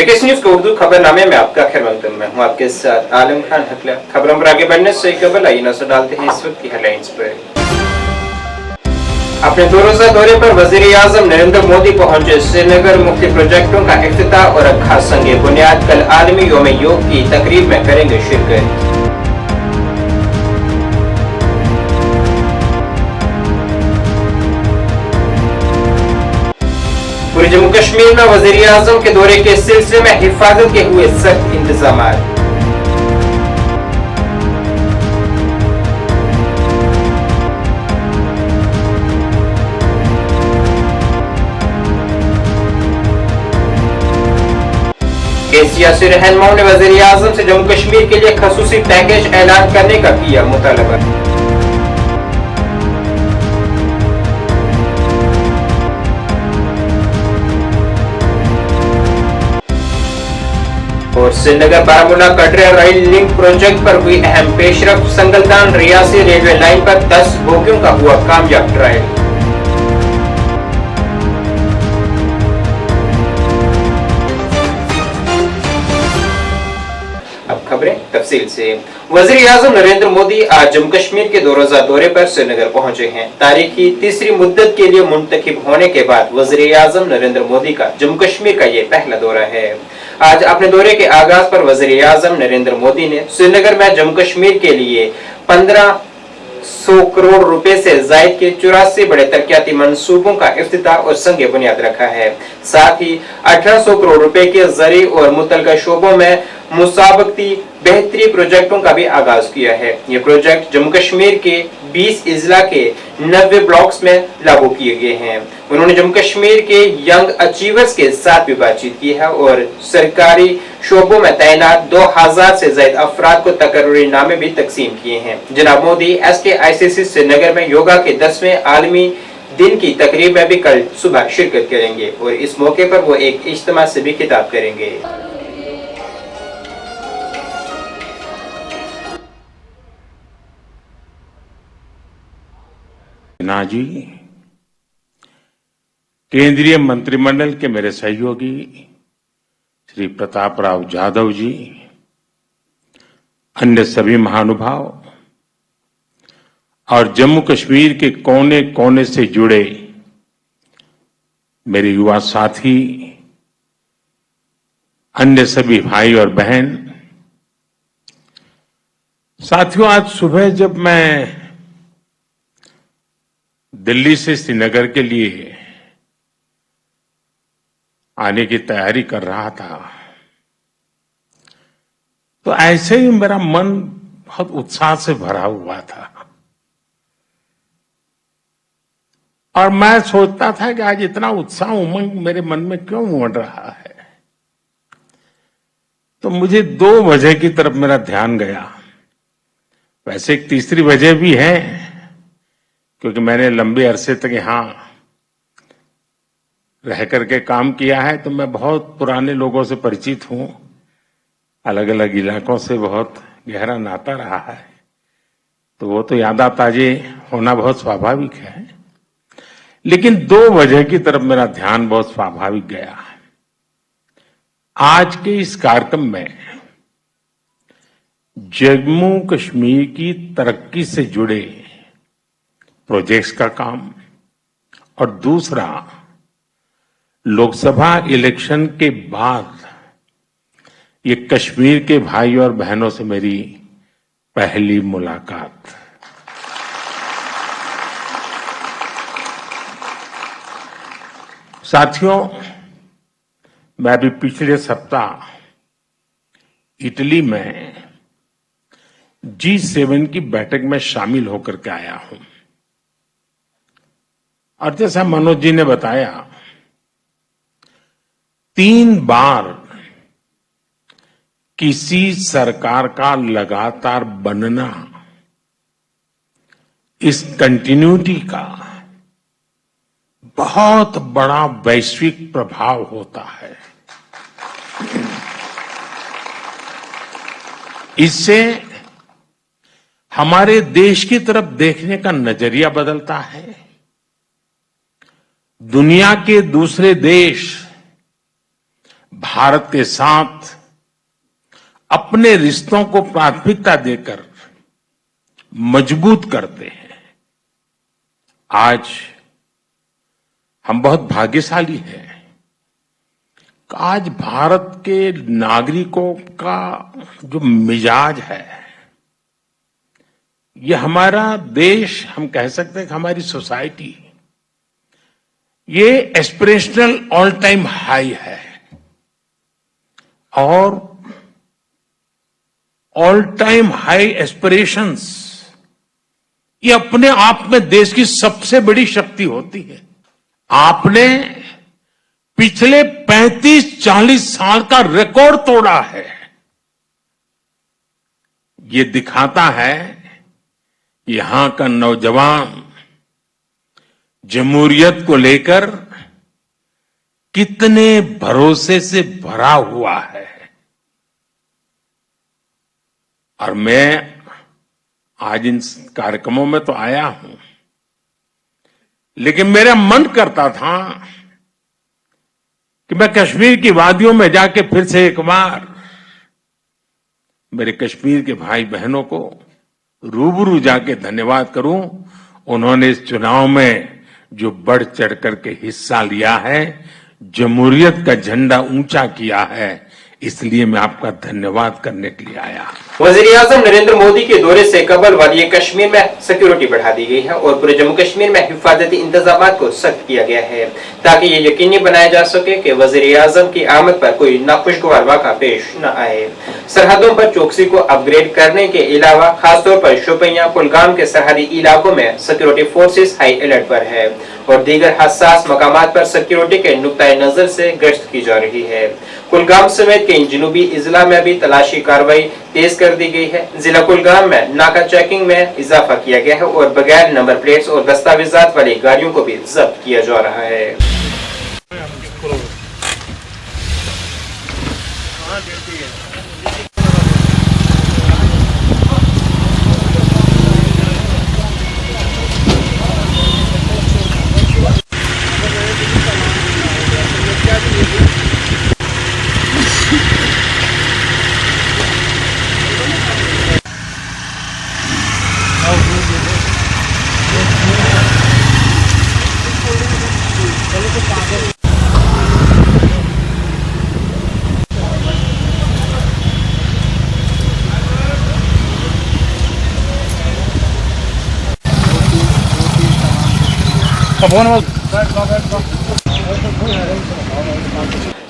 JKS news का उर्दू खबरनामे में आपका खैर मकदम। मैं हूं आपके साथ आलम खान हकला। खबरों पर आगे बढ़ने से कबल आइए नजर डालते हैं इस वक्त की हेडलाइंस पर। अपने 2 रोजा दौरे पर वजीर-ए-आजम नरेंद्र मोदी पहुंचे श्रीनगर। मुख्य प्रोजेक्टों का इफ्तिताह और रखा संगे बुनियाद। कल आलमी योम योग की तकरीब में करेंगे शिरकत। पूरे जम्मू कश्मीर में वजीर-ए-आजम के दौरे के सिलसिले में हिफाजत के हुए सख्त इंतजाम। सियासी रहनुमाओं ने वजीर-ए-आजम से जम्मू कश्मीर के लिए खसूसी पैकेज ऐलान करने का किया मुतालबा। और Srinagar Baramulla Katra rail link project पर हुई अहम पेशरफ। संगलदान रियासी रेलवे लाइन पर 10 बोगियों का हुआ कामयाब ट्रायल। अब खबरें तफसील से। वजीर-ए-आजम नरेंद्र मोदी आज जम्मू कश्मीर के 2 रोजा दौरे पर श्रीनगर पहुंचे हैं। तारीखी तीसरी मुद्दत के लिए मुंतखब होने के बाद वजीर-ए-आजम नरेंद्र मोदी का जम्मू कश्मीर का ये पहला दौरा है। आज अपने दौरे के आगाज पर वजीर-ए-आजम नरेंद्र मोदी ने श्रीनगर में जम्मू कश्मीर के लिए 1500 करोड़ रुपए से जायद के 84 बड़े तरक्याती मंसूबों का इफ्तिताह और संगे बुनियाद रखा है। साथ ही 1800 करोड़ रुपए के ज़री और मुतल्लिका शोबों में मुसाबकती बेहतरी प्रोजेक्टों का भी आगाज किया है। ये प्रोजेक्ट जम्मू कश्मीर के 20 इजला के 90 ब्लॉक्स में लागू किए गए हैं। उन्होंने जम्मू कश्मीर के यंग अचीवर्स के साथ भी बातचीत की है और सरकारी शोबों में तैनात 2000 से ज्यादा अफराद को तकर्री नामे भी तकसीम किए हैं। जनाब मोदी SKICC श्रीनगर में योगा के 10वें आलमी दिन की तकरीब में भी कल सुबह शिरकत करेंगे और इस मौके पर वो एक इज्तिमा से भी खिताब करेंगे। जी, केंद्रीय मंत्रिमंडल के मेरे सहयोगी श्री प्रताप राव जाधव जी, अन्य सभी महानुभाव और जम्मू कश्मीर के कोने कोने से जुड़े मेरे युवा साथी, अन्य सभी भाई और बहन, साथियों, आज सुबह जब मैं दिल्ली से श्रीनगर के लिए आने की तैयारी कर रहा था तो ऐसे ही मेरा मन बहुत उत्साह से भरा हुआ था और मैं सोचता था कि आज इतना उत्साह उमंग मेरे मन में क्यों उमड़ रहा है। तो मुझे 2 वजह की तरफ मेरा ध्यान गया। वैसे एक तीसरी वजह भी है, क्योंकि मैंने लंबे अरसे तक यहां रह करके काम किया है तो मैं बहुत पुराने लोगों से परिचित हूं, अलग अलग इलाकों से बहुत गहरा नाता रहा है, तो वो तो यादा ताजे होना बहुत स्वाभाविक है। लेकिन 2 वजह की तरफ मेरा ध्यान बहुत स्वाभाविक गया। आज के इस कार्यक्रम में जम्मू कश्मीर की तरक्की से जुड़े प्रोजेक्ट्स का काम और दूसरा लोकसभा इलेक्शन के बाद ये कश्मीर के भाई और बहनों से मेरी पहली मुलाकात। साथियों, मैं अभी पिछले सप्ताह इटली में G7 की बैठक में शामिल होकर के आया हूं और जैसा मनोज जी ने बताया 3 बार किसी सरकार का लगातार बनना इस कंटिन्यूटी का बहुत बड़ा वैश्विक प्रभाव होता है। इससे हमारे देश की तरफ देखने का नजरिया बदलता है। दुनिया के दूसरे देश भारत के साथ अपने रिश्तों को प्राथमिकता देकर मजबूत करते हैं। आज हम बहुत भाग्यशाली हैं कि आज भारत के नागरिकों का जो मिजाज है, ये हमारा देश, हम कह सकते हैं कि हमारी सोसाइटी, ये एस्पिरेशनल ऑल टाइम हाई है और ऑल टाइम हाई एस्पिरेशंस ये अपने आप में देश की सबसे बड़ी शक्ति होती है। आपने पिछले 35-40 साल का रिकॉर्ड तोड़ा है। ये दिखाता है यहां का नौजवान जमहूरियत को लेकर कितने भरोसे से भरा हुआ है। और मैं आज इन कार्यक्रमों में तो आया हूं, लेकिन मेरा मन करता था कि मैं कश्मीर की वादियों में जाके फिर से एक बार मेरे कश्मीर के भाई बहनों को रूबरू जाके धन्यवाद करूं। उन्होंने इस चुनाव में जो बढ़ चढ़ करके हिस्सा लिया है, जमहूरियत का झंडा ऊंचा किया है, इसलिए मैं आपका धन्यवाद करने के लिए आया। वजीर-ए-आजम नरेंद्र मोदी के दौरे से कबल वादी कश्मीर में सिक्योरिटी बढ़ा दी गई है और पूरे जम्मू कश्मीर में हिफाजती इंतजाम को सख्त किया गया है ताकि ये यकीनी बनाया जा सके कि वजीर-ए-आजम की आमद पर कोई नाखुशगवार वाक़ा पेश न आए। सरहदों पर चौकसी को अपग्रेड करने के अलावा खासतौर पर शोपियां, कुलगाम के सरहदी इलाकों में सिक्योरिटी फोर्सेस हाई अलर्ट पर है और दीगर हसास मकामात पर सिक्योरिटी के नुक्ताए नजर से गश्त की जा रही है। कुलगाम समेत कई जनूबी इजला में भी तलाशी कार्रवाई तेज कर दी गई है। जिला कुलगाम में नाका चेकिंग में इजाफा किया गया है और बगैर नंबर प्लेट्स और दस्तावेजात वाली गाड़ियों को भी जब्त किया जा रहा है।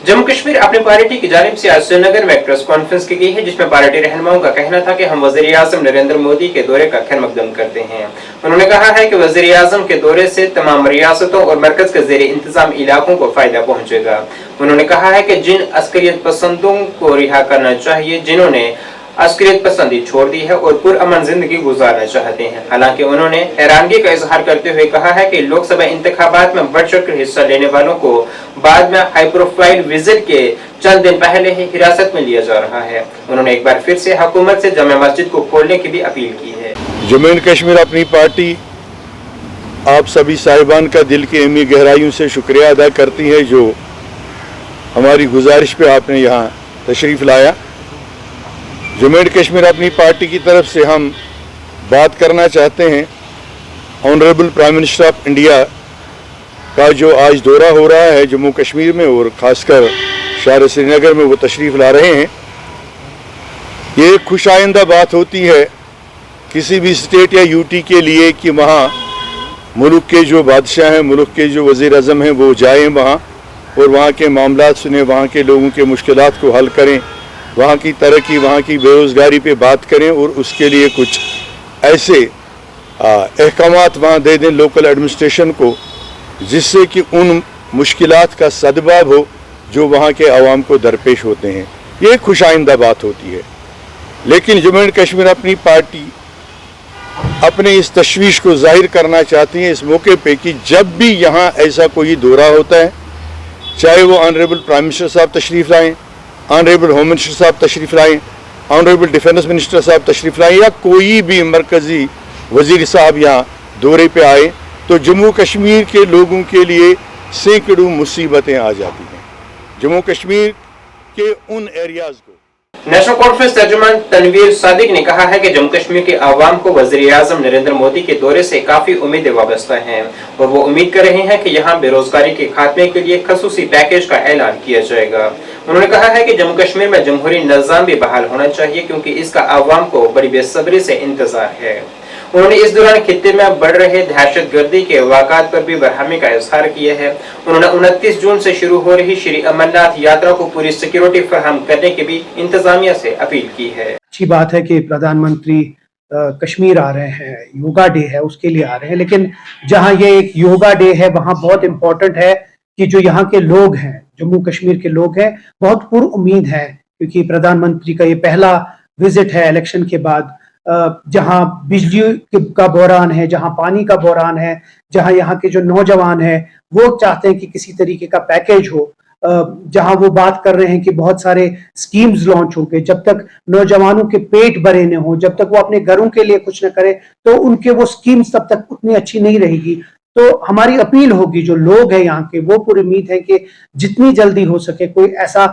जम्मू कश्मीर अपनी पार्टी की जानिब से आज श्रीनगर में एक प्रेस कॉन्फ्रेंस की गई है जिसमें पार्टी रहनुमाओं का कहना था कि हम वज़ीर-ए-आज़म नरेंद्र मोदी के दौरे का खैर मकदम करते हैं। उन्होंने कहा है कि वज़ीर-ए-आज़म के दौरे से तमाम रियासतों और मरकज के ज़ेर इंतजाम इलाकों को फायदा पहुंचेगा। उन्होंने कहा है कि जिन अस्करियत पसंदों को रिहा करना चाहिए, जिन्होंने अस्करियत पसंदी छोड़ दी है और पुरअमन जिंदगी गुजारना चाहते हैं। हालांकि उन्होंने हैरानगी का इजहार करते हुए कहा है कि लोकसभा इंतखाबात में बढ़ चढ़कर हिस्सा लेने वालों को बाद में हाई प्रोफाइल विजिट के चंद दिन पहले ही हिरासत में लिया जा रहा है। उन्होंने एक बार फिर से हुकूमत से जामे मस्जिद को खोलने की भी अपील की है। जम्मू एंड कश्मीर अपनी पार्टी आप सभी साहिबान का दिल की अहमी गहराइयों से शुक्रिया अदा करती है जो हमारी गुजारिश पे आपने यहाँ तशरीफ लाया। जम्मू एंड कश्मीर अपनी पार्टी की तरफ से हम बात करना चाहते हैं honourable prime minister of India का जो आज दौरा हो रहा है जम्मू कश्मीर में और ख़ासकर शहर श्रीनगर में वो तशरीफ़ ला रहे हैं। ये खुश आइंदा बात होती है किसी भी स्टेट या यूटी के लिए कि वहाँ मुल्क के जो बादशाह हैं, मुल्क के जो वज़ीर आज़म हैं वो जाएँ वहाँ और वहाँ के मामलात सुने, वहाँ के लोगों के मुश्किलात को हल करें, वहाँ की तरक्की, वहाँ की बेरोज़गारी पे बात करें और उसके लिए कुछ ऐसे अहकामात वहाँ दे दें लोकल एडमिनिस्ट्रेशन को जिससे कि उन मुश्किलात का सदबाब हो जो वहाँ के आवाम को दरपेश होते हैं। ये खुश आइंदा बात होती है। लेकिन जम्मू एंड कश्मीर अपनी पार्टी अपने इस तशवीश को जाहिर करना चाहती है इस मौके पे कि जब भी यहाँ ऐसा कोई दौरा होता है, चाहे वो ऑनरेबल प्राइम मिनिस्टर साहब तशरीफ़ लाएँ, ऑनरेबल होम मिनिस्टर साहब तशरीफ़ लाएँ, ऑनरेबल डिफेंस मिनिस्टर साहब तशरीफ़ लाएँ या कोई भी मरकज़ी वज़ीर साहब यहाँ दौरे पे आए, तो जम्मू कश्मीर के लोगों के लिए सैकड़ों मुसीबतें आ जाती हैं। जम्मू कश्मीर के उन एरियाज को। नेशनल कॉन्फ्रेंस तर्जुमान तनवीर सादिक ने कहा है कि जम्मू कश्मीर के आवाम को वज़ीर-ए-आज़म नरेंद्र मोदी के दौरे से काफी उम्मीदें वाबस्ता हैं और वो उम्मीद कर रहे हैं कि यहाँ बेरोजगारी के खात्मे के लिए खसूसी पैकेज का ऐलान किया जाएगा। उन्होंने कहा है कि जम्मू कश्मीर में जमहूरी निज़ाम भी बहाल होना चाहिए क्योंकि इसका आवाम को बड़ी बेसब्री से इंतजार है। उन्होंने इस दौरान खित्ते में बढ़ रहे दहशतगर्दी के वाक़ात पर भी बरहमी का इजहार किया है। उन्होंने 29 जून से शुरू हो रही श्री अमरनाथ यात्रा को पूरी सिक्योरिटी फराहम करने की भी इंतजामिया से अपील की है। अच्छी बात है कि प्रधानमंत्री कश्मीर आ रहे हैं, योगा डे है उसके लिए आ रहे हैं, लेकिन जहां ये एक योगा डे है वहां बहुत इंपॉर्टेंट है कि जो यहाँ के लोग हैं, जम्मू कश्मीर के लोग हैं, बहुत पुरुम्मीद है क्योंकि प्रधानमंत्री का ये पहला विजिट है इलेक्शन के बाद। जहां बिजली का बहरान है, जहां पानी का बहरान है, जहां यहाँ के जो नौजवान हैं वो चाहते हैं कि किसी तरीके का पैकेज हो, जहां वो बात कर रहे हैं कि बहुत सारे स्कीम्स लॉन्च होंगे। जब तक नौजवानों के पेट भरे न हो, जब तक वो अपने घरों के लिए कुछ न करे, तो उनके वो स्कीम्स तब तक उतनी अच्छी नहीं रहेगी। तो हमारी अपील होगी, जो लोग हैं यहाँ के वो पूरी उम्मीद है कि जितनी जल्दी हो सके कोई ऐसा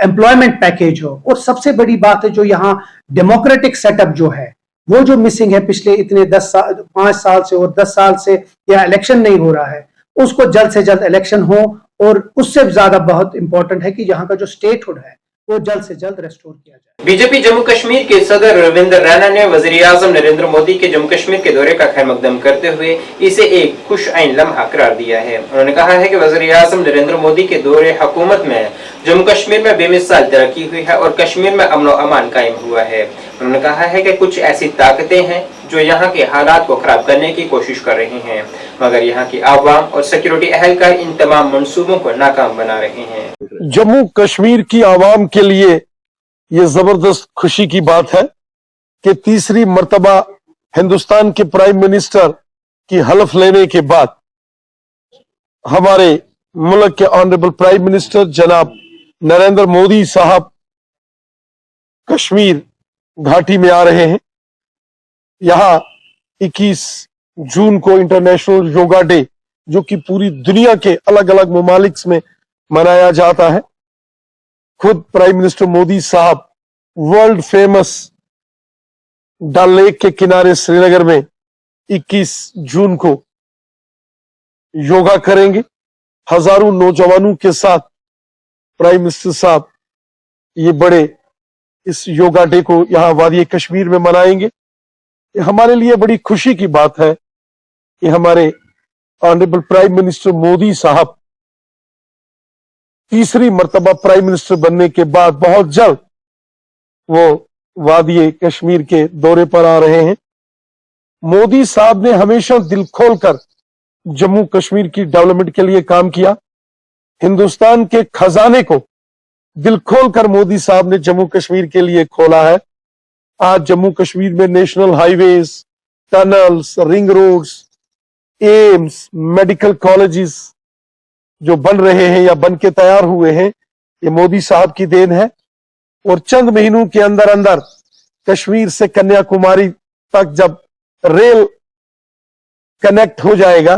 एम्प्लॉयमेंट पैकेज हो। और सबसे बड़ी बात है जो यहाँ डेमोक्रेटिक सेटअप जो है वो जो मिसिंग है पिछले इतने 5 साल से और 10 साल से या इलेक्शन नहीं हो रहा है, उसको जल्द से जल्द इलेक्शन हो। और उससे ज्यादा बहुत इंपॉर्टेंट है कि यहाँ का जो स्टेटहुड है वो जल्द से जल्द रेस्टोर किया जाए। बीजेपी जम्मू कश्मीर के सदर रविंद्र रैना ने वज़ीर-ए-आज़म नरेंद्र मोदी के जम्मू कश्मीर के दौरे का खैरमकदम करते हुए इसे एक खुश आइन लम्हा करार दिया है। उन्होंने कहा है कि वज़ीर-ए-आज़म नरेंद्र मोदी के दौरे हुकूमत में जम्मू कश्मीर में बेमिसाल तरक्की हुई है और कश्मीर में अमन और अमान कायम हुआ है। उन्होंने कहा है कि कुछ ऐसी ताकतें हैं जो यहाँ के हालात को खराब करने की कोशिश कर रही हैं, मगर यहाँ की आवाम और सिक्योरिटी अहलकार इन तमाम मंसूबों को नाकाम बना रहे हैं। जम्मू कश्मीर की आवाम के लिए ये जबरदस्त खुशी की बात है कि तीसरी मर्तबा हिंदुस्तान के प्राइम मिनिस्टर की हलफ लेने के बाद हमारे मुल्क के ऑनरेबल प्राइम मिनिस्टर जनाब नरेंद्र मोदी साहब कश्मीर घाटी में आ रहे हैं। यहाँ 21 जून को इंटरनेशनल योगा डे, जो कि पूरी दुनिया के अलग अलग ममालिक में मनाया जाता है, खुद प्राइम मिनिस्टर मोदी साहब वर्ल्ड फेमस डल लेक के किनारे श्रीनगर में 21 जून को योगा करेंगे। हजारों नौजवानों के साथ प्राइम मिनिस्टर साहब ये बड़े इस योगा डे को यहां वादी कश्मीर में मनाएंगे। ये हमारे लिए बड़ी खुशी की बात है कि हमारे ऑनरेबल प्राइम मिनिस्टर मोदी साहब तीसरी मर्तबा प्राइम मिनिस्टर बनने के बाद बहुत जल्द वो वादी कश्मीर के दौरे पर आ रहे हैं। मोदी साहब ने हमेशा दिल खोलकर जम्मू कश्मीर की डेवलपमेंट के लिए काम किया। हिंदुस्तान के खजाने को दिल खोलकर मोदी साहब ने जम्मू कश्मीर के लिए खोला है। आज जम्मू कश्मीर में national highways, tunnels, ring roads, AIIMS, medical colleges जो बन रहे हैं या बन के तैयार हुए हैं, ये मोदी साहब की देन है। और चंद महीनों के अंदर अंदर कश्मीर से कन्याकुमारी तक जब रेल कनेक्ट हो जाएगा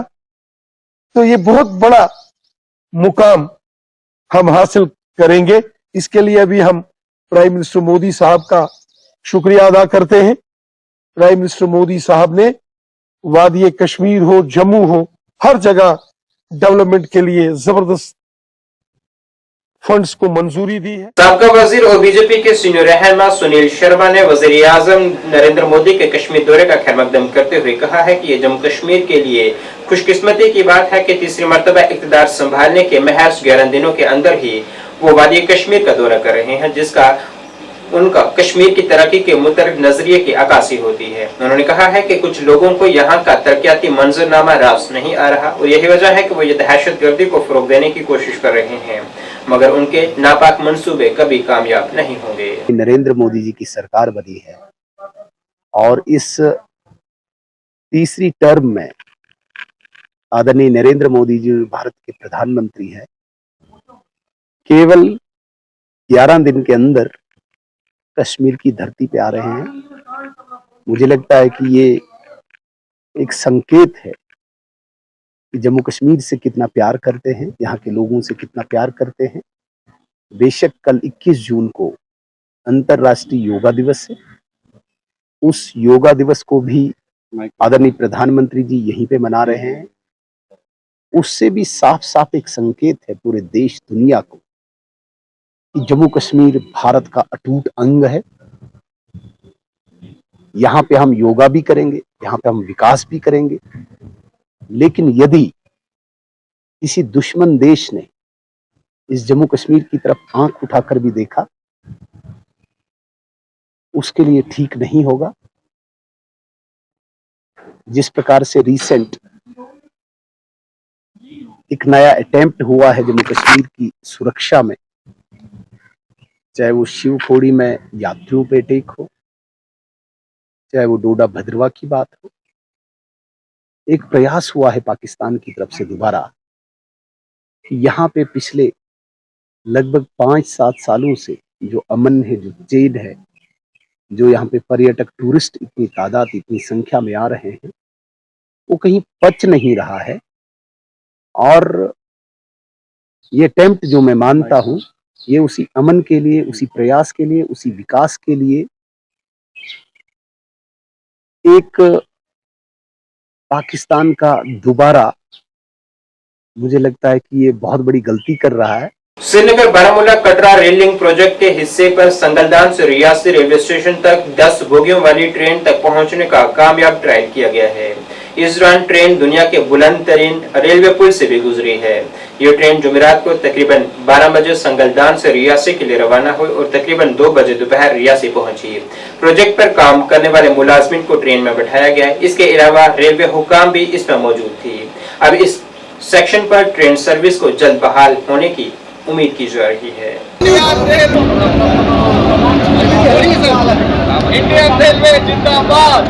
तो ये बहुत बड़ा मुकाम हम हासिल करेंगे। इसके लिए अभी हम प्राइम मिनिस्टर मोदी साहब का शुक्रिया अदा करते हैं। प्राइम मिनिस्टर मोदी साहब ने वादी कश्मीर हो, जम्मू हो, हर जगह डेवलपमेंट के लिए जबरदस्त फंड्स को मंजूरी दी है। साबका वजीर और बीजेपी के सीनियर रहनुमा सुनील शर्मा ने वज़ीर-ए-आज़म नरेंद्र मोदी के कश्मीर दौरे का खैरमकदम करते हुए कहा है कि ये जम्मू कश्मीर के लिए खुशकिस्मती की बात है कि तीसरी मर्तबा इक़्तिदार संभालने के महज 11 दिनों के अंदर ही वो वादी कश्मीर का दौरा कर रहे हैं, जिसका उनका कश्मीर की तरक्की के मुतल्लिक़ नजरिए की अक्कासी होती है। उन्होंने कहा है कि कुछ लोगों को यहाँ का तरक्याती मंजरनामा रास नहीं आ रहा और यही वजह है कि वो ये दहशतगर्दी को फरोग देने की कोशिश कर रहे हैं, मगर उनके नापाक मंसूबे कभी कामयाब नहीं होंगे। नरेंद्र मोदी जी की सरकार बनी है और इस तीसरी टर्म में आदरणीय नरेंद्र मोदी जी भारत के प्रधानमंत्री हैं। केवल 11 दिन के अंदर कश्मीर की धरती पे आ रहे हैं। मुझे लगता है कि ये एक संकेत है कि जम्मू कश्मीर से कितना प्यार करते हैं, यहाँ के लोगों से कितना प्यार करते हैं बेशक कल 21 जून को अंतर्राष्ट्रीय योगा दिवस है, उस योगा दिवस को भी आदरणीय प्रधानमंत्री जी यहीं पे मना रहे हैं। उससे भी साफ साफ एक संकेत है पूरे देश दुनिया को कि जम्मू कश्मीर भारत का अटूट अंग है। यहाँ पे हम योगा भी करेंगे, यहाँ पे हम विकास भी करेंगे, लेकिन यदि किसी दुश्मन देश ने इस जम्मू कश्मीर की तरफ आंख उठाकर भी देखा, उसके लिए ठीक नहीं होगा। जिस प्रकार से रिसेंट एक नया अटेम्प्ट हुआ है जम्मू कश्मीर की सुरक्षा में, चाहे वो शिवखोड़ी में यात्रियों पे अटैक हो, चाहे वो डोडा भद्रवा की बात हो, एक प्रयास हुआ है पाकिस्तान की तरफ से दोबारा। यहाँ पे पिछले लगभग 5-7 सालों से जो अमन है, जो चैन है, जो यहाँ पे पर्यटक टूरिस्ट इतनी तादाद इतनी संख्या में आ रहे हैं, वो कहीं पच नहीं रहा है। और ये अटेम्प्ट जो मैं मानता हूं, ये उसी अमन के लिए, उसी प्रयास के लिए, उसी विकास के लिए एक पाकिस्तान का दोबारा, मुझे लगता है कि ये बहुत बड़ी गलती कर रहा है। Srinagar Baramulla Katra rail link project के हिस्से पर संगलदान से रियासी रेलवे स्टेशन तक 10 बोगियों वाली ट्रेन तक पहुंचने का कामयाब ट्रायल किया गया है। इस दौरान ट्रेन दुनिया के बुलंद तरीन रेलवे पुल से भी गुजरी है। यह ट्रेन जुमेरात को तकरीबन 12 बजे संगलदान से रियासी के लिए रवाना हुई और तकरीबन 2 बजे दोपहर रियासी पहुंची। प्रोजेक्ट पर काम करने वाले मुलाजमिन को ट्रेन में बैठाया गया। इसके अलावा रेलवे हुकाम भी इसमें मौजूद थी। अब इस सेक्शन पर ट्रेन सर्विस को जल्द बहाल होने की उम्मीद की जा रही है। इंडियन रेलवे जिंदाबाद।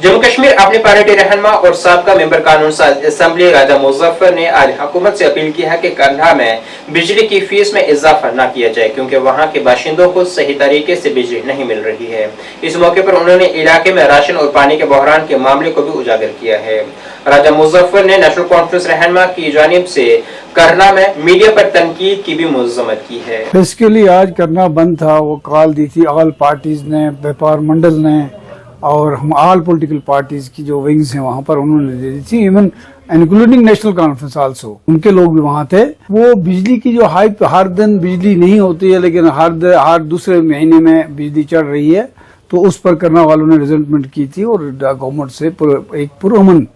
जम्मू कश्मीर अपनी पार्टी रहनुमा और साबका मेंबर कानून साज असेंबली राजा मुजफ्फर ने आज हुकूमत से अपील की है कि कंधा में बिजली की फीस में इजाफा न किया जाए, क्योंकि वहां के बाशिंदों को सही तरीके से बिजली नहीं मिल रही है। इस मौके पर उन्होंने इलाके में राशन और पानी के बहरान के मामले को भी उजागर किया है। राजा मुजफ्फर ने नेशनल कॉन्फ्रेंस रहनुमा की जानिब से करना में मीडिया पर तनकीद की भी मजम्मत की है। बेसिकली आज करना बंद था, वो कॉल दी थी ऑल पार्टीज ने, व्यापार मंडल ने और हम ऑल पॉलिटिकल पार्टीज की जो विंग्स हैं वहां पर उन्होंने दे दी थी, even including national conference also, उनके लोग भी वहां थे। वो बिजली की जो हाइप, हर दिन बिजली नहीं होती है लेकिन हर दूसरे महीने में बिजली चढ़ रही है, तो उस पर करना वालों ने रिजल्टमेंट की थी और गवर्नमेंट से एक पुरअमन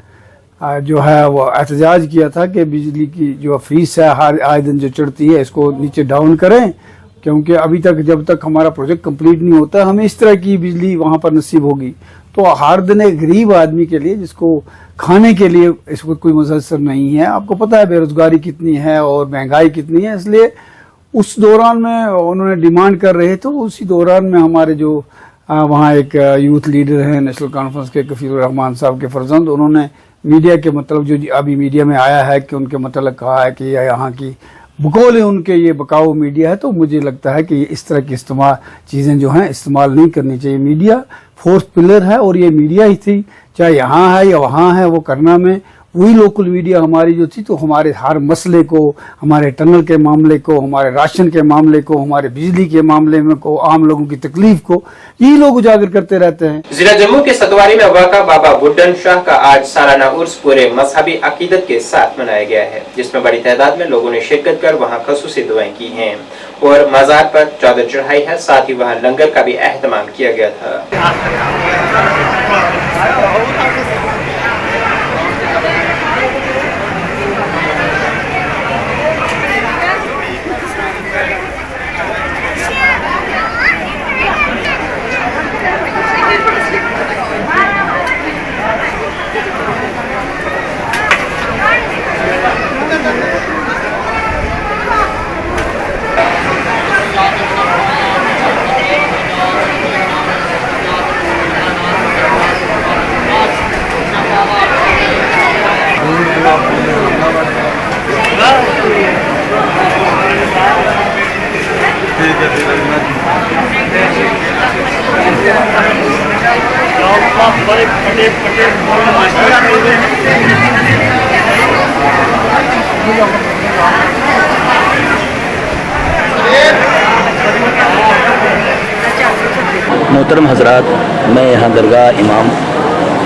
जो है वो एहतजाज किया था कि बिजली की जो फीस है हर आए दिन जो चढ़ती है इसको नीचे डाउन करें, क्योंकि अभी तक जब तक हमारा प्रोजेक्ट कंप्लीट नहीं होता हमें इस तरह की बिजली वहां पर नसीब होगी। तो हर दिन एक गरीब आदमी के लिए जिसको खाने के लिए इसको कोई मुयसर नहीं है, आपको पता है बेरोजगारी कितनी है और महंगाई कितनी है, इसलिए उस दौरान में उन्होंने डिमांड कर रहे थे। उसी दौरान में हमारे जो वहाँ एक यूथ लीडर हैं नेशनल कॉन्फ्रेंस के कफील रहमान साहब के फर्जंद, उन्होंने मीडिया के मतलब जो अभी मीडिया में आया है कि उनके मतलब कहा है कि यहाँ की बकौल उनके ये बकाऊ मीडिया है, तो मुझे लगता है कि इस तरह की इस्तेमाल चीज़ें जो हैं इस्तेमाल नहीं करनी चाहिए। मीडिया फोर्थ पिलर है और ये मीडिया ही थी, चाहे यहाँ है या वहाँ है, वो करना में वही लोकल मीडिया हमारी जो थी, तो हमारे हर मसले को, हमारे टनल के मामले को, हमारे राशन के मामले को, हमारे बिजली के मामले में को, आम लोगों की तकलीफ को यही लोग उजागर करते रहते हैं। जिला जम्मू के सतवारी में वाक़ा बाबा बुड्ढन शाह का आज सालाना उर्स पूरे मजहबी अकीदत के साथ मनाया गया है, जिसमें बड़ी तादाद में लोगों ने शिरकत कर वहाँ खसूसी दुआएं की हैं और मज़ार पर चादर चढ़ाई है। साथ ही वहाँ लंगर का भी एहतमाम किया गया था। मोहतरम हजरात, मैं यहाँ दरगाह इमाम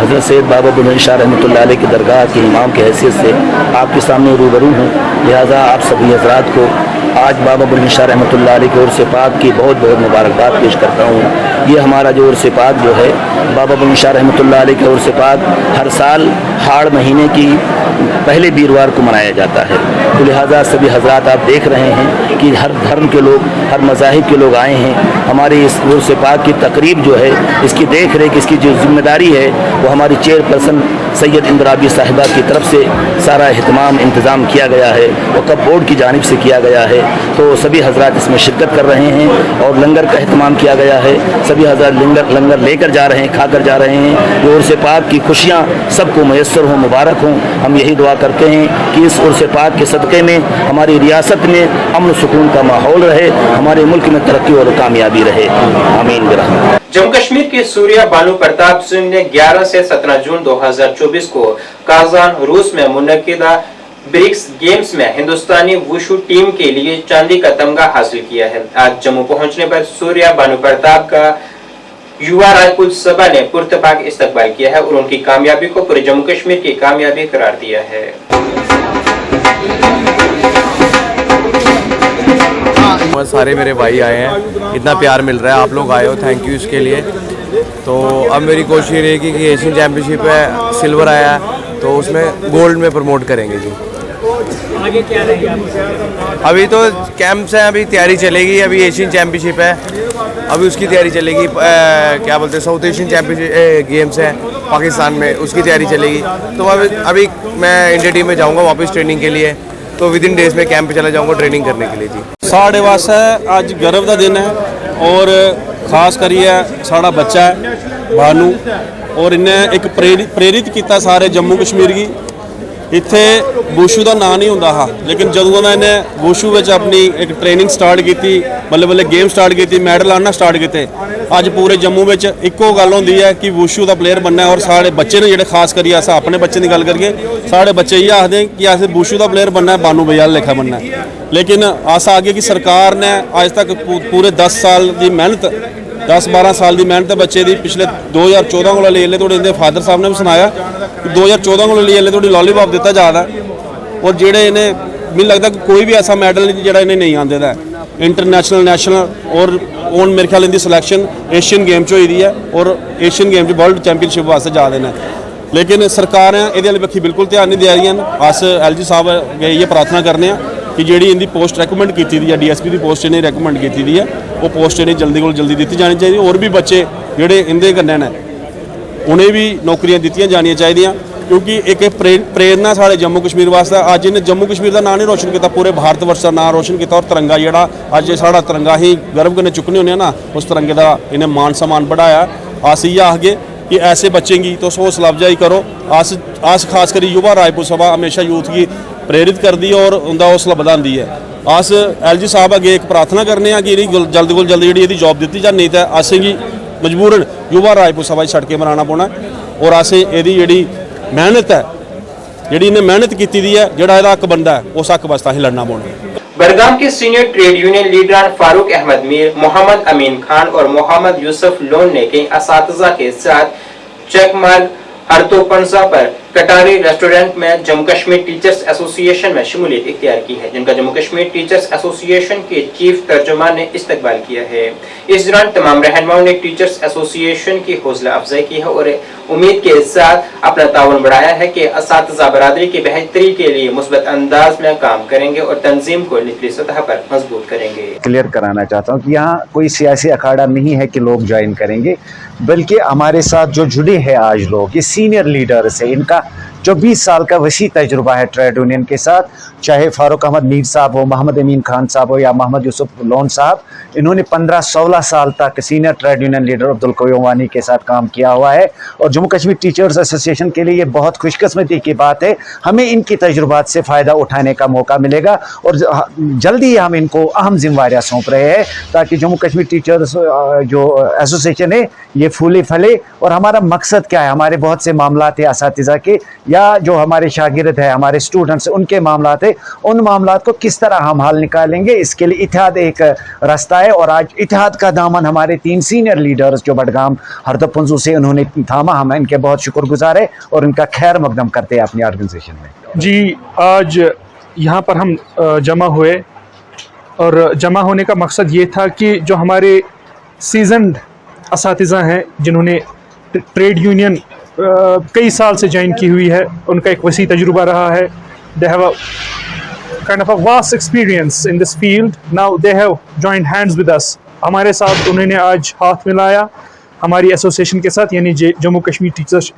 हज़रत सैयद बाबा बुलंद शाह रहमतुल्लाह अलैह की दरगाह के इमाम की हैसियत से आपके सामने रूबरू हूँ। लिहाजा आप सभी हजरात को आज बाबा बुलंद शाह रहमतुल्लाह अलैह के उर्स पाक की बहुत बहुत मुबारकबाद पेश करता हूँ। ये हमारा जो उर्स पाक जो है बाबा बुलंद शाह रहमतुल्लाह अलैह का उर्स पाक हर साल हाड़ महीने की पहले वीरवार को मनाया जाता है। तो लिहाजा सभी हजरात आप देख रहे हैं कि हर धर्म के लोग, हर मज़ाहिब के लोग आए हैं। हमारे इस उर्स पाक की तकरीब जो है, इसकी देख रेख, इसकी जो जिम्मेदारी है वो हमारी चेयरपर्सन सैयद इंदिराबी साहिबा की तरफ से सारा अहतमाम इंतज़ाम किया गया है, वक़्फ़ बोर्ड की जानिब से किया गया है। तो सभी हजरात इसमें शिरकत कर रहे हैं और लंगर का अहतमाम किया गया है। सभी हजरात लंगर लेकर जा रहे हैं, खाकर जा रहे हैं। ये उर्स पाक की खुशियाँ सबको मैसर हों, मुबारक हों। हम यही दुआ करते हैं कि इस उर्स पाक के सदक़े में हमारी रियासत में अमन सुकून का माहौल रहे, हमारे मुल्क में तरक्की और कामयाबी रहे। आमीन बिरहमत। जम्मू कश्मीर के सूर्या बानु प्रताप सिंह ने 11 से 17 जून 2024 को काजान रूस में मुनक्किदा ब्रिक्स गेम्स में हिंदुस्तानी वुशु टीम के लिए चांदी का तमगा हासिल किया है। आज जम्मू पहुंचने पर सूर्या बानु प्रताप का युवा राजपूत सभा ने पुरतपाक इस्तकबाल किया है और उनकी कामयाबी को पूरे जम्मू कश्मीर की कामयाबी करार दिया है। सारे मेरे भाई आए हैं, इतना प्यार मिल रहा है, आप लोग आए हो, थैंक यू इसके लिए। तो अब मेरी कोशिश ये रहेगी कि एशियन चैम्पियनशिप है, सिल्वर आया है तो उसमें गोल्ड में प्रमोट करेंगे जी। आगे क्या रहेगा? अभी तो कैंप्स हैं, अभी तैयारी चलेगी। अभी एशियन चैम्पियनशिप है, अभी उसकी तैयारी चलेगी। क्या बोलते हैं, साउथ एशियन चैम्पियनशिप गेम्स है पाकिस्तान में, उसकी तैयारी चलेगी। तो अभी मैं इंडिया टीम में जाऊँगा वापस ट्रेनिंग के लिए, तो विद इन डेज में कैंप पे चला जाऊँगा ट्रेनिंग करने के लिए जी। साढ़े वास्ते अज गर्व का दिन है और खास करिए साड़ा बच्चा है भानू, ਔਰ ਇਹਨੇ ਇੱਕ ਪ੍ਰੇਰਿਤ ਕੀਤਾ ਸਾਰੇ ਜੰਮੂ ਕਸ਼ਮੀਰ ਦੀ। ਇੱਥੇ ਵੂਸ਼ੂ ਦਾ ਨਾਂ ਨਹੀਂ ਹੁੰਦਾ ਹਾਂ, ਲੇਕਿਨ ਜਦੋਂ ਦਾ ਇਹਨੇ ਵੂਸ਼ੂ ਵਿੱਚ ਆਪਣੀ ਇੱਕ ਟ੍ਰੇਨਿੰਗ ਸਟਾਰਟ ਕੀਤੀ, ਬੱਲੇ ਬੱਲੇ ਗੇਮ ਸਟਾਰਟ ਕੀਤੀ, ਮੈਡਲ ਆਉਣਾ ਸਟਾਰਟ ਕੀਤੇ, ਅੱਜ ਪੂਰੇ ਜੰਮੂ ਵਿੱਚ ਇੱਕੋ ਗੱਲ ਹੁੰਦੀ ਹੈ ਕਿ ਵੂਸ਼ੂ ਦਾ ਪਲੇਅਰ ਬਣਨਾ ਹੈ। ਔਰ ਸਾਡੇ ਬੱਚੇ ਨੇ ਜਿਹੜੇ ਖਾਸ ਕਰੀ ਅਸਾਂ ਆਪਣੇ ਬੱਚੇ ਦੀ ਗੱਲ ਕਰੀਏ, ਸਾਡੇ ਬੱਚੇ ਇਹ ਆਖਦੇ ਕਿ ਅਸੀਂ ਵੂਸ਼ੂ ਦਾ ਪਲੇਅਰ ਬਣਨਾ ਹੈ, ਬਾਨੂ ਬਜਾਲ लेखा बनना है। लेकिन आशा आगे कि सरकार ने आज तक पूरे 10 साल की मेहनत 10-12 साल की मेहनत बच्चे की पिछले 2014 को ले थोड़े इनके फादर साहब ने भी सुनाया कि 2014 को ले थोड़ी लॉलीपॉप दिता जा रहा है। और जेडे इन्हें मैंने लगता कि कोई भी ऐसा मैडल जोड़ा इन्हें नहीं आते है इंटरनेशनल नैशनल और हूँ मेरे ख्याल इनकी सिलेक्शन एशियन गेम च हुई है और एशियन गेम वर्ल्ड चैंपीयनशिप वास्ते जा रहे हैं। लेकिन सरकार ये बखी बिल्कुल ध्यान नहीं दे रही हैं। अस LG साहब ये प्रार्थना करने कि जी इनकी पोस्ट रैकमेंड की है DSP की पोस्ट इन्हें रैकमेंड की है वो पोस्ट इन्हें जल्दी को जल्दी दी जानी चाहिए। और भी बच्चे जोड़े इनके कन्नै ने उन्हें भी नौकरियां दी जानियां चाहिए, क्योंकि एक प्रेरणा साढ़े जम्मू कश्मीर वास्ते। अज इन्हें जम्मू कश्मीर का नाम नहीं रोशन किया, पूरे भारत वर्ष का नाम रोशन किया। और तिरंगा जोड़ा अज साढ़ा तिरंगा ही गर्व कन्नै चुकने होने ना, उस तिरंगे का इन्हें मान सम्मान बढ़ाया। अस इयै आखगे कि ऐसे बच्चे की तो हौसला अफजाई करो। आस खास कर युवा रायपुर सभा हमेशा यूथ की प्रेरित करती है और उनका हौसला बढ़ाती है। अस LG साहब अगे एक प्रार्थना करने कि जल्द को जल्द जी जॉब दी जाए, नहीं तो असेंगी मजबूरन युवा रायपुर सभा छड़ के मनाना पौना। और असें यदी जी मेहनत है जी इन्हें मेहनत की है, जोड़ा हक बनता है उस हक वास्ते अं लड़ना पौना। बड़गाम के senior trade union leader Farooq Ahmad Mir, Mohammad Amin Khan और मोहम्मद यूसुफ लोन ने कई असातिज़ा के साथ चकमार्ग हरतोपंजा पर कटारी रेस्टोरेंट में जम्मू कश्मीर टीचर्स एसोसिएशन में शमूलियत इख्तियार की है, जिनका जम्मू कश्मीर टीचर्स एसोसिएशन के चीफ तर्जुमान ने इस्तकबाल किया है। इस दौरान तमाम रहनुमाओं ने टीचर्स एसोसिएशन की हौसला अफजाई की है और उम्मीद के साथ अपना ताउन बढ़ाया है कि असातिज़ा बरादरी की बेहतरी के लिए मुस्बत अंदाज में काम करेंगे और तंजीम को निचली सतह पर मजबूत करेंगे। क्लियर कराना चाहता हूँ कि यहाँ कोई सियासी अखाड़ा नहीं है कि लोग ज्वाइन करेंगे, बल्कि हमारे साथ जो जुड़े हैं आज लोग ये सीनियर लीडर्स है। इनका जो 20 साल का वसी तजुर्बा है ट्रेड यूनियन के साथ, चाहे फारूक अहमद मीर साहब हो, मोहम्मद अमीन खान साहब हो या मोहम्मद यूसुफ लोन साहब, इन्होंने 15-16 साल तक senior trade union leader Abdul Qayoom Wani के साथ काम किया हुआ है। और जम्मू कश्मीर टीचर्स एसोसिएशन के लिए ये बहुत खुशकिस्मती की बात है, हमें इनकी तजुर्बात से फ़ायदा उठाने का मौका मिलेगा और जल्दी ही हम इनको अहम जिम्मेवारियाँ सौंप रहे हैं ताकि जम्मू कश्मीर टीचर्स जो एसोसिएशन है ये फूले फले। और हमारा मकसद क्या है, हमारे बहुत से मामलात है असातिज़ा के या जो हमारे शागिर्द है, हमारे स्टूडेंट्स, उनके मामलात है, उन मामलात को किस तरह हम हल निकालेंगे, इसके लिए इत्तेहाद एक रास्ता है। और आज इत्तेहाद का दामन हमारे 3 सीनियर लीडर्स जो बडगाम हरदोपंजू से उन्होंने थामा, हम इनके बहुत शुक्रगुजार है और उनका खैर मकदम करते हैं अपनी ऑर्गेनाइजेशन में। जी, आज यहाँ पर हम जमा हुए और जमा होने का मकसद ये था कि जो हमारे सीजन्ड असातिज़ा हैं जिन्होंने ट्रेड यूनियन कई साल से ज्वाइन की हुई है, उनका एक वसी तजुर्बा रहा है। They have a kind of a vast experience in this field. Now they have joined hands with us. हमारे साथ उन्होंने आज हाथ मिलाया हमारी एसोसिएशन के साथ, यानी जम्मू कश्मीर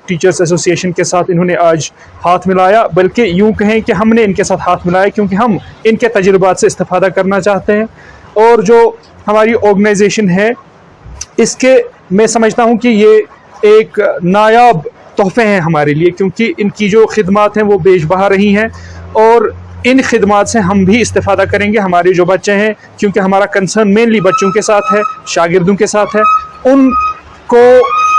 टीचर्स एसोसिएशन के साथ इन्होंने आज हाथ मिलाया। बल्कि यूँ कहें कि हमने इनके साथ हाथ मिलाया क्योंकि हम इनके तजुर्बात से इस्तेफादा करना चाहते हैं। और जो हमारी ऑर्गेनाइजेशन है इसके मैं समझता हूँ कि ये एक नायाब तोहफे हैं हमारे लिए, क्योंकि इनकी जो खिदमात हैं वो बेशबहा रही हैं और इन खिदमात से हम भी इस्तेफादा करेंगे। हमारे जो बच्चे हैं, क्योंकि हमारा कंसर्न मेनली बच्चों के साथ है, शागिर्दों के साथ है, उनको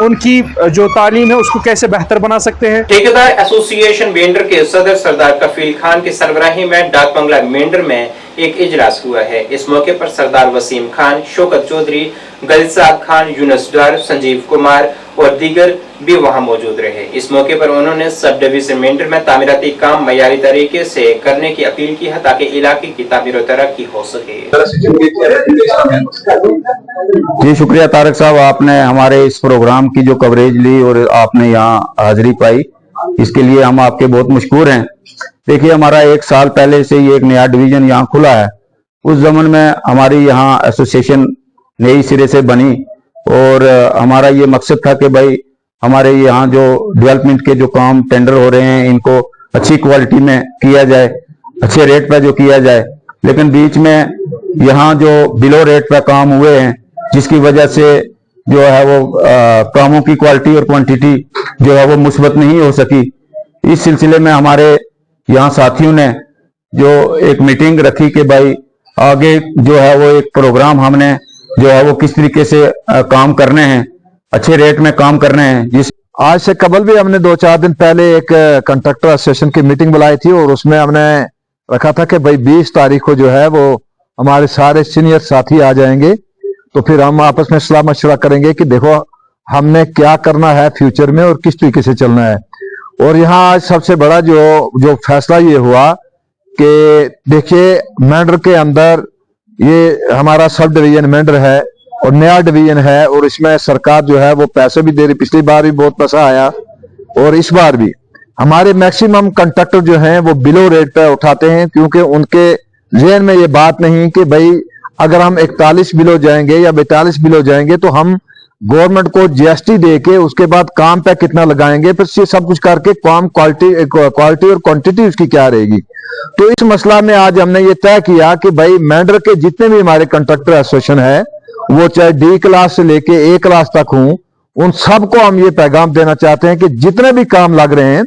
उनकी जो तालीम है उसको कैसे बेहतर बना सकते हैं। ठेकेदार एसोसिएशन मेंढर के सदर सरदार कफील खान की सरबराही में डाक बंगला मेंढर में एक इजलास हुआ है। इस मौके पर सरदार वसीम खान, शौकत चौधरी, गलसाद खान, यूनुस डार, संजीव कुमार और दीगर भी वहां मौजूद रहे। इस मौके पर उन्होंने सब डिवीजन मेंढर में तामीराती काम मयारी तरीके से करने की अपील की है ताकि इलाके की तामीर और तरक्की हो सके। जी शुक्रिया तारक साहब, आपने हमारे इस प्रोग्राम की जो कवरेज ली और आपने यहाँ हाजिरी पाई, इसके लिए हम आपके बहुत मशकूर हैं। देखिए, हमारा 1 साल पहले से ये एक नया डिवीजन यहाँ खुला है। उस जमाने में हमारी यहाँ एसोसिएशन नई सिरे से बनी और हमारा ये मकसद था कि भाई हमारे यहाँ जो डेवलपमेंट के जो काम टेंडर हो रहे हैं इनको अच्छी क्वालिटी में किया जाए, अच्छे रेट पर जो किया जाए। लेकिन बीच में यहाँ जो बिलो रेट पर काम हुए हैं जिसकी वजह से जो है वो कामों की क्वालिटी और क्वांटिटी जो है वो मुस्बत नहीं हो सकी। इस सिलसिले में हमारे यहाँ साथियों ने जो एक मीटिंग रखी कि भाई आगे जो है वो एक प्रोग्राम हमने जो है वो किस तरीके से काम करने हैं, अच्छे रेट में काम करने हैं। जिस आज से कबल भी हमने 2-4 दिन पहले एक कंट्रैक्टर एसोसिएशन की मीटिंग बुलाई थी और उसमें हमने रखा था कि भाई 20 तारीख को जो है वो हमारे सारे सीनियर साथी आ जाएंगे, तो फिर हम आपस में सलाह मशवरा करेंगे कि देखो हमने क्या करना है फ्यूचर में और किस तरीके से चलना है। और यहाँ आज सबसे बड़ा जो फैसला ये हुआ कि देखिए मेंढर के अंदर ये हमारा सब डिवीजन मेंढर है और नया डिवीजन है और इसमें सरकार जो है वो पैसे भी दे रही। पिछली बार भी बहुत पैसा आया और इस बार भी हमारे मैक्सिमम कंट्रैक्टर जो हैं वो बिलो रेट पे उठाते हैं, क्योंकि उनके ज़हन में ये बात नहीं कि भाई अगर हम 41 बिलो जाएंगे या 42 बिलो जाएंगे तो हम गवर्नमेंट को जीएसटी दे के उसके बाद काम पे कितना लगाएंगे, फिर ये सब कुछ करके काम क्वालिटी और क्वांटिटी उसकी क्या रहेगी। तो इस मसला में आज हमने ये तय किया कि भाई मेंढर के जितने भी हमारे कंट्रैक्टर एसोसिएशन है वो चाहे डी क्लास से लेके ए क्लास तक हों, उन सबको हम ये पैगाम देना चाहते हैं कि जितने भी काम लग रहे हैं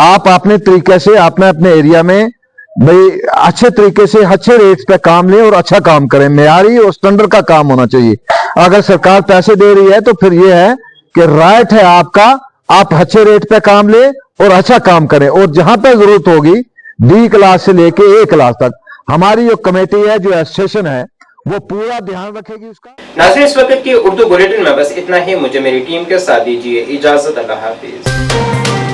आप अपने तरीके से अपने एरिया में भाई अच्छे तरीके से अच्छे रेट पे काम लें और अच्छा काम करें। मेयारी और स्टैंडर्ड का काम होना चाहिए। अगर सरकार पैसे दे रही है तो फिर ये है कि राइट है आपका, आप अच्छे रेट पे काम लें और अच्छा काम करें, और जहां पे जरूरत होगी डी क्लास से लेके ए क्लास तक हमारी जो कमेटी है, जो एसोसिएशन है, वो पूरा ध्यान रखेगी उसका। नाज़रीन, इस वक्त की उर्दू बुलेटिन में बस इतना ही। मुझे मेरी टीम के साथ दीजिए इजाजत। अल्लाह हाफिज।